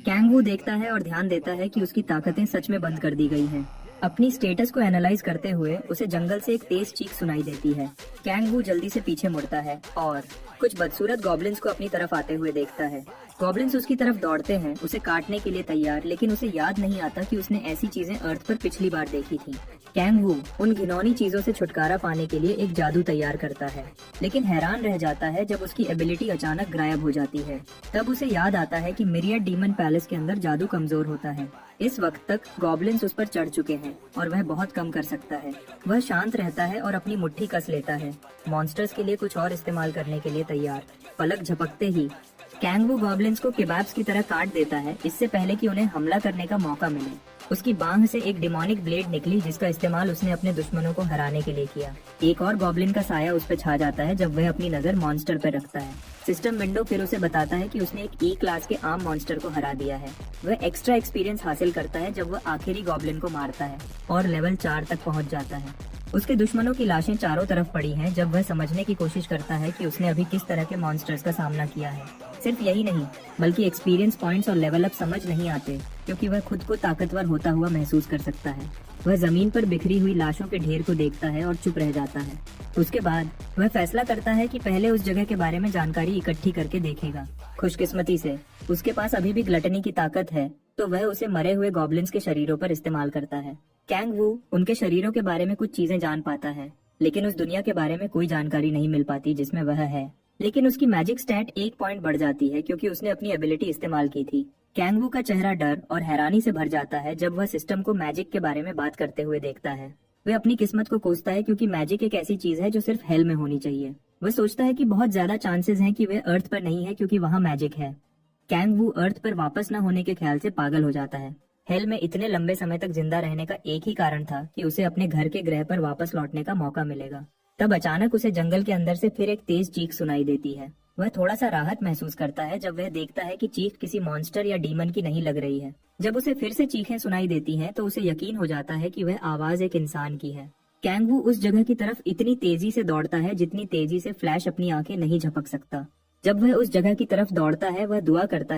Kang देखता है और ध्यान देता है कि उसकी ताकतें सच में बंद कर दी गई हैं। अपनी स्टेटस को एनालाइज करते हुए उसे जंगल से एक तेज चीख सुनाई देती है। कैंग जल्दी से पीछे मुड़ता है और कुछ बदसूरत गॉब्लिन्स को अपनी तरफ आते हुए देखता है। गॉब्लिन्स उसकी तरफ दौड़ते हैं, उसे काटने के लिए तैयार, लेकिन उसे याद नहीं आता कि उसने ऐसी चीजें अर्थ पर पिछली बार देखी थी। कैंग उन घिनौनी चीजों से छुटकारा पाने के लिए एक जादू तैयार करता है, लेकिन हैरान रह जाता है जब उसकी एबिलिटी अचानक गायब हो जाती है। तब उसे याद आता है कि मिरियड डीमन पैलेस के अंदर जादू कमजोर होता है। इस वक्त तक गॉब्लिन्स उस पर चढ़ चुके हैं और वह बहुत कम कर सकता है। वह शांत रहता है और अपनी मुट्ठी कस लेता है, मॉन्स्टर्स के लिए कुछ और इस्तेमाल करने के लिए तैयार। पलक झपकते ही कैंग गॉब्लिन्स को केबाब्स की तरह काट देता है, इससे पहले कि उन्हें हमला करने का मौका मिले। उसकी बांह से एक डिमोनिक ब्लेड निकली जिसका इस्तेमाल उसने अपने दुश्मनों को हराने के लिए किया। एक और गॉब्लिन का साया उस पर छा जाता है जब वह अपनी नजर मॉन्स्टर पर रखता है। सिस्टम विंडो फिर उसे बताता है कि उसने एक क्लास के आम मॉन्स्टर को हरा दिया है। वह एक्स्ट्रा एक्सपीरियंस हासिल करता है जब वह आखिरी गॉब्लिन को मारता है और लेवल 4 तक पहुंच जाता है। उसके दुश्मनों की लाशें चारों तरफ पड़ी हैं जब वह समझने की कोशिश करता है कि उसने अभी किस तरह के मॉन्स्टर्स का सामना किया है। सिर्फ यही नहीं, बल्कि एक्सपीरियंस पॉइंट्स और लेवल अप समझ नहीं आते, क्योंकि वह खुद को ताकतवर होता हुआ महसूस कर सकता है। वह जमीन पर बिखरी हुई लाशों के ढेर को देखता है और चुप रह जाता है। उसके बाद वह फैसला करता है कि पहले उस जगह के बारे में जानकारी इकट्ठी करके देखेगा। खुशकिस्मती से उसके पास अभी भी ग्लटनी की ताकत है, तो वह उसे मरे हुए गॉब्लिन्स के शरीरों पर इस्तेमाल करता है। कैंग उनके शरीरों के बारे में कुछ चीजें जान पाता है, लेकिन उस दुनिया के बारे में कोई जानकारी नहीं मिल पाती जिसमें वह है। लेकिन उसकी मैजिक स्टैट 1 पॉइंट बढ़ जाती है क्योंकि उसने अपनी एबिलिटी इस्तेमाल की थी। कैंग का चेहरा डर और हैरानी से भर जाता है जब वह सिस्टम को मैजिक के बारे में बात करते हुए देखता है। वह अपनी किस्मत को कोसता है क्योंकि मैजिक एक ऐसी चीज है जो सिर्फ हेल में होनी चाहिए। वह सोचता है कि बहुत ज्यादा चांसेस हैं कि वह अर्थ पर नहीं है क्योंकि वहाँ मैजिक है। कैंग अर्थ पर वापस न होने के ख्याल से पागल हो जाता है। हेल में इतने लंबे समय तक जिंदा रहने का एक ही कारण था कि उसे अपने घर के ग्रह पर वापस लौटने का मौका मिलेगा। तब अचानक उसे जंगल के अंदर से फिर एक तेज चीख सुनाई देती है। वह थोड़ा सा राहत महसूस करता है जब वह देखता है कि चीख किसी मॉन्स्टर या डीमन की नहीं लग रही है। जब उसे फिर से चीखें सुनाई देती हैं, तो उसे यकीन हो जाता है कि वह आवाज एक इंसान की है। कैंग उस जगह की तरफ इतनी तेजी से दौड़ता है जितनी तेजी से फ्लैश अपनी आंखें नहीं झपक सकता। जब वह उस जगह की तरफ दौड़ता है, वह दुआ करता है